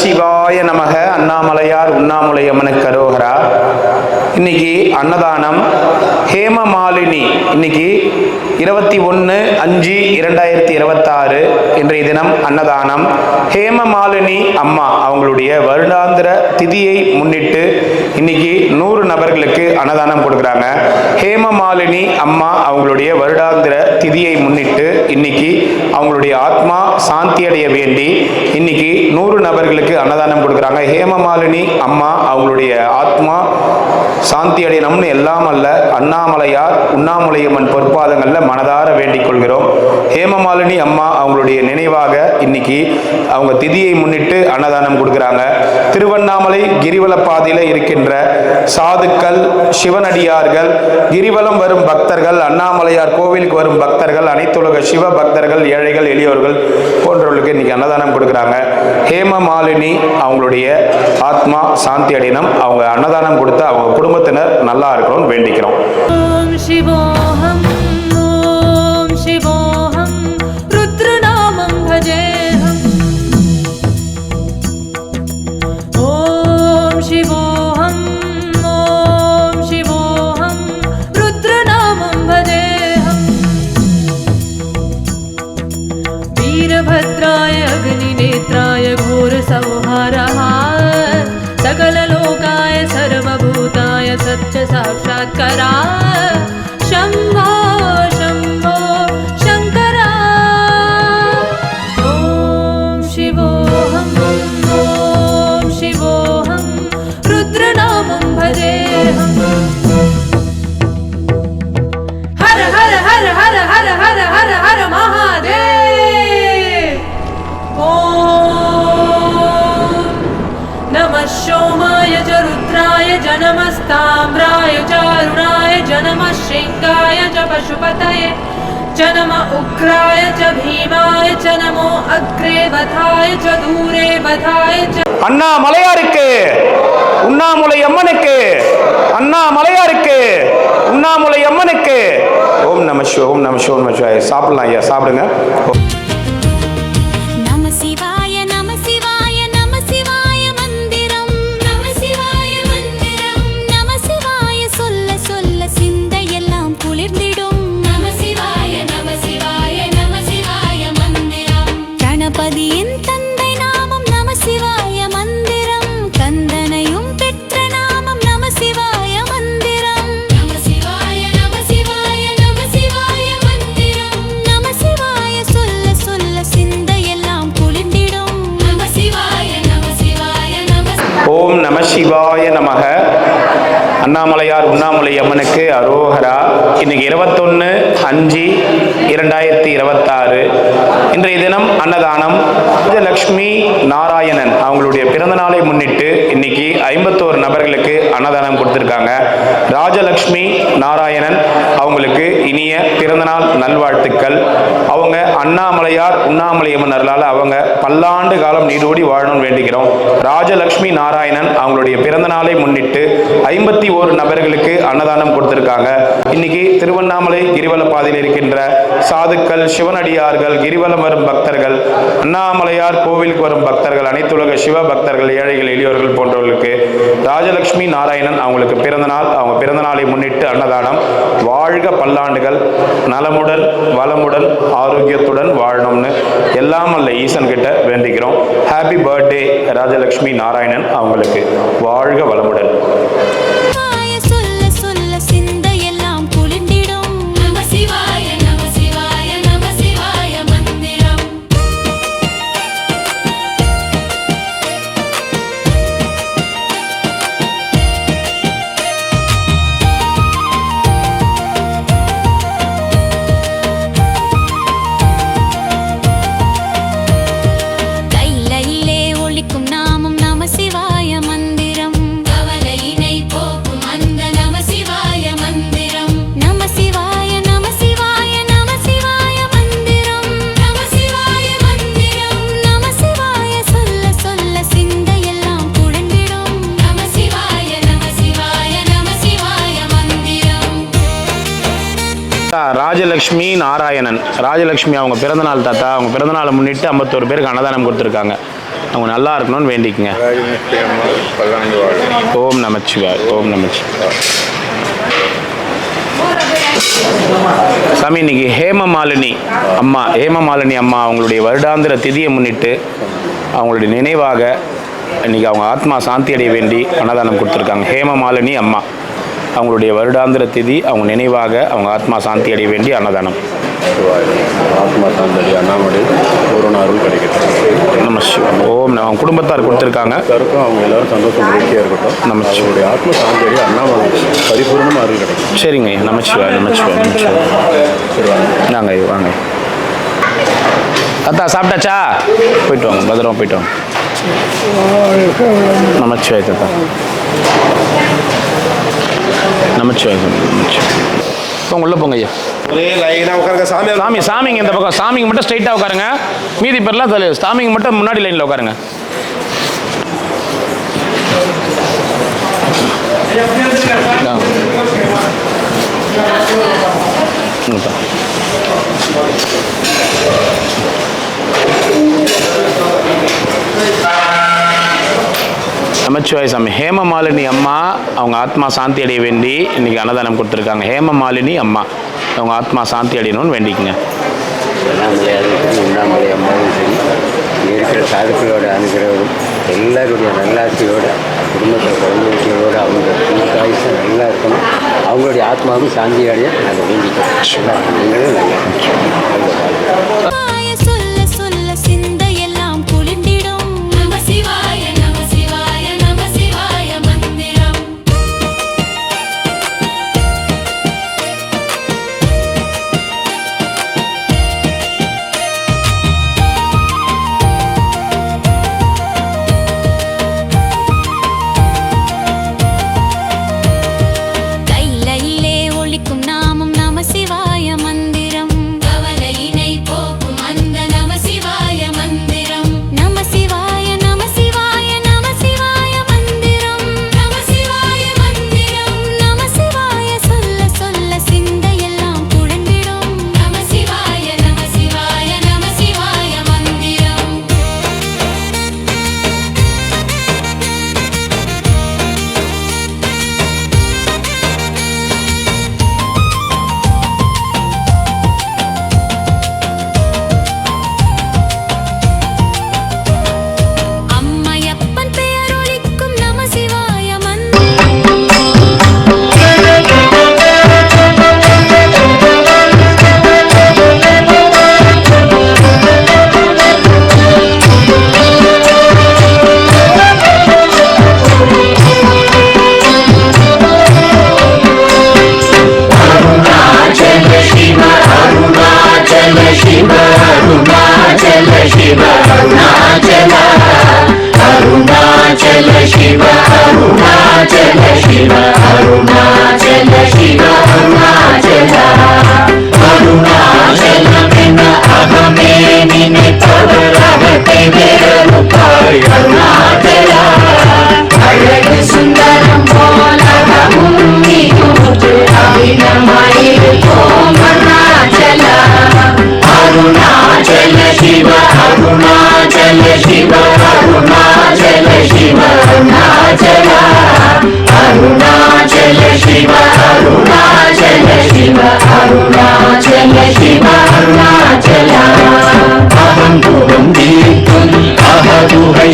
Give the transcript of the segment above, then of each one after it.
சிவாய நமக. அண்ணாமலையார் உண்ணாமுலை அம்மனுக்கு அரோகரா. இன்னைக்கு அன்னதானம் ஹேமமாலினி. இன்னைக்கு 21/5/2026 இன்றைய தினம் அன்னதானம். ஹேமமாலினி அம்மா அவங்களுடைய வருடாந்திர திதியை முன்னிட்டு இன்னைக்கு 100 நபர்களுக்கு அன்னதானம் கொடுக்குறாங்க. ஹேமமாலினி அம்மா அவங்களுடைய வருடாந்திர திதியை முன்னிட்டு இன்னைக்கு அவங்களுடைய ஆத்மா சாந்தி அடைய வேண்டி இன்னைக்கு 100 நபர்களுக்கு அன்னதானம் கொடுக்குறாங்க. ஹேமமாலினி அம்மா அவங்களுடைய ஆத்மா சாந்தி அடையணும்னு எல்லாம் அல்ல அண்ணாமலையார் உண்ணாமுலையம்மன் பொற்பாதங்களில் மனதார வேண்டிக் கொள்கிறோம். ஹேமமாலினி அம்மா அவங்களுடைய நினைவாக இன்னைக்கு அவங்க திதியை முன்னிட்டு அன்னதானம் கொடுக்குறாங்க. திருவண்ணாமலை கிரிவல பாதையில் இருக்கின்ற சாதுக்கள், சிவனடியார்கள், கிரிவலம் வரும் பக்தர்கள், அண்ணாமலையார் கோவிலுக்கு வரும் பக்தர்கள், அனைத்துலக சிவ பக்தர்கள், ஏழைகள், எளியோர்கள் போன்றவர்களுக்கு இன்னைக்கு அன்னதானம் கொடுக்குறாங்க. ஹேமமாலினி அவங்களுடைய ஆத்மா சாந்தி அடையணும். அவங்க அன்னதானம் கொடுத்து அவங்க குடும்பத்தினர் நல்லா இருக்கணும்னு வேண்டிக்கிறோம். ஓம் சிவோஹம் ஓம் சிவோஹம் ருத்ரநாமம் பஜேஹம். ஓம் சிவோஹம் ஓம் சிவோஹம் ருத்ரநாமம் பஜேஹம். வீரபத்ராய அக்னிநேத்ராய घोर संहारः सकललोकाय सर्वभूताय सच्च साक्षात्कारा शम्भो शम्भो शङ्करा. ॐ शिवोऽहं ॐ शिवोऽहं रुद्रनामं भजेऽहम्. हर हर हर हर हर हर हर हर महादेव. नमः सोमाय च रुद्राय च नमस्ताम्राय च अरुणाय च नमः शृङ्गाय च पशुपतये च नमः उग्राय च भीमाय च नमो अग्रे वधाय च दूरे वधाय च. அண்ணாமலையாருக்கு உண்ணாமுலை அம்மனுக்கு, அண்ணாமலையாருக்கு உண்ணாமுலை அம்மனுக்கு. ஓம் நம சிவாய, ஓம் நம சிவாய, ஓம் நம சிவாய. சாப்பிடலாம் ஐயா, சாப்பிடுங்க. ஓம் நம சிவாய நமக. அண்ணாமலையார் உண்ணாமுலை அம்மனுக்கு அரோகரா. இன்னைக்கு 21/5/2026 இன்றைய தினம் அன்னதானம். ராஜலக்ஷ்மி நாராயணன் அவங்களுடைய பிறந்த நாளை முன்னிட்டு இன்னைக்கு 51 நபர்களுக்கு அன்னதானம் கொடுத்துருக்காங்க. ராஜலக்ஷ்மி நாராயணன் அவங்களுக்கு இனிய பிறந்தநாள் நல்வாழ்த்துக்கள். அவங்க அண்ணாமலையார் உண்ணாமுலை அம்மன் அருளால் அவங்க பல்லாண்டு காலம் நீடோடி வாழணும்னு வேண்டிக்கிறோம். ராஜலக்ஷ்மி நாராயணன் அவங்களுடைய பிறந்த நாளை முன்னிட்டு 51 நபர்களுக்கு அன்னதானம் கொடுத்திருக்காங்க. இன்னைக்கு திருவண்ணாமலை கிரிவல பாதையில் இருக்கின்ற சாதுக்கள், சிவனடியார்கள், கிரிவலம் வரும் பக்தர்கள், அண்ணாமலையார் கோவிலுக்கு வரும் பக்தர்கள், அனைத்துலக சிவ பக்தர்கள், ஏழைகள், எளியோர்கள் போன்றவர்களுக்கு ராஜலக்ஷ்மி நாராயணன் அவங்களுக்கு பிறந்த நாள். அவங்க பிறந்த நாளை முன்னிட்டு அன்னதானம். வாழ்க பல்லாண்டுகள், நலமுடன் வளமுடன் ஆரோக்கியத்துடன் வாழணும்னு எல்லாம் அல்ல ஈசன் கிட்ட வேண்டிக்கிறோம். ஹாப்பி பர்த்டே ராஜலக்ஷ்மி நாராயணன் அவங்களுக்கு. வாழ்க வளமுடன். ராஜலக்ஷ்மி நாராயணன், ராஜலக்ஷ்மி அவங்க பிறந்தநாள் தாத்தா. அவங்க பிறந்தநாளை முன்னிட்டு 51 பேருக்கு அன்னதானம் கொடுத்துருக்காங்க. அவங்க நல்லா இருக்கணும்னு வேண்டிக்குங்க. ஓம் நமச்சிவாய். ஓம் நமச்சிவாய். சாமி, இன்னைக்கு ஹேமமாலினி அம்மா அவங்களுடைய வருடாந்திர திதியை முன்னிட்டு அவங்களுடைய நினைவாக இன்னைக்கு அவங்க ஆத்மா சாந்தி அடைய வேண்டி அன்னதானம் கொடுத்துருக்காங்க. ஹேமமாலினி அம்மா அவங்களுடைய வருடாந்திர திதி, அவங்க நினைவாக அவங்க ஆத்மா சாந்தி அடைய வேண்டி அன்னதானம். ஆத்மா சாந்தி அண்ணாமலை பூரண அருள் கிடைக்கட்டும். நம்ம ஓம். அவங்க குடும்பத்தார் கொடுத்துருக்காங்க. எல்லாருக்கும் அவங்க எல்லாரும் சந்தோஷம் மகிழ்ச்சியாக இருக்கட்டும். நம்ம அவருடைய ஆத்மா சாந்தி அடைய அண்ணாமலை பரிபூர்ணமாக அருள் கிடைக்கும். சரிங்க. நமச்சிவாய். வாங்க வாங்க. தாத்தா சாப்பிட்டாச்சா? போயிட்டு வாங்க, பத்திரமா போயிட்டு வாங்க. நமச்சிவாய் தாத்தா. நமச்சிவாய். போங்க, உள்ள போங்க ஐயா. சாமிங்க இந்த பக்கம். சாமிங்க மட்டும் ஸ்ட்ரைட்டாக உட்காருங்க. மீதி பேர்லாம் சாமிங்க மட்டும் முன்னாடி லைனில் உட்காருங்க. நமச்சிவாய் சாமி. ஹேமமாலினி அம்மா அவங்க ஆத்மா சாந்தி அடைய வேண்டி இன்னைக்கு அன்னதானம் கொடுத்துருக்காங்க. ஹேமமாலினி அம்மா அவங்க ஆத்மா சாந்தி அடையணும்னு வேண்டிக்குங்க. உண்ணாமலை அம்மாவும் சரி, இருக்கிற சாதுக்களோட அனுகிரகம் எல்லாருடைய நல்லாட்சியோட குடும்பத்தில் குழந்தைகளோடு அவங்க காய்ச்சி நல்லா இருக்கணும். அவங்களுடைய ஆத்மாவும் சாந்தி அடைய நாங்கள் வேண்டிக்கிறோம். நீங்களும் நல்லா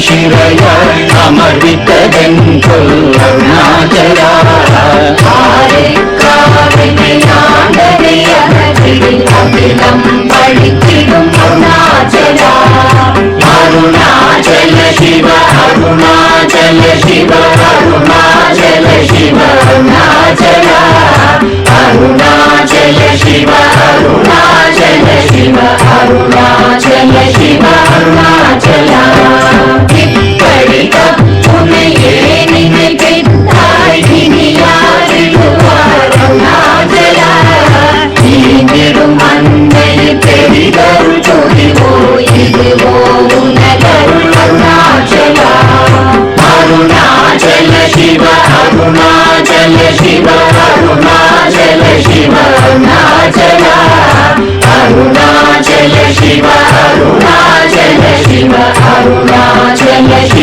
शिरया अमृतगंकुल अरुणाचला आरे काविनांदरे अहतिल अखिलम पडितिडुम अरुणाचला अरुणाचल शिव अरुणाचल शिव अरुणाचल शिव अरुणाचला अरुणाचल शिव अरुणाचल शिव अरुणाचल शिव अरुणाचला अरुणाचल शिव अरुणाचल शिव अरुणाचल शिव अरुणाचला अरुणाचल शिव अरुणाचल शिव शिव अरुणाचल शिव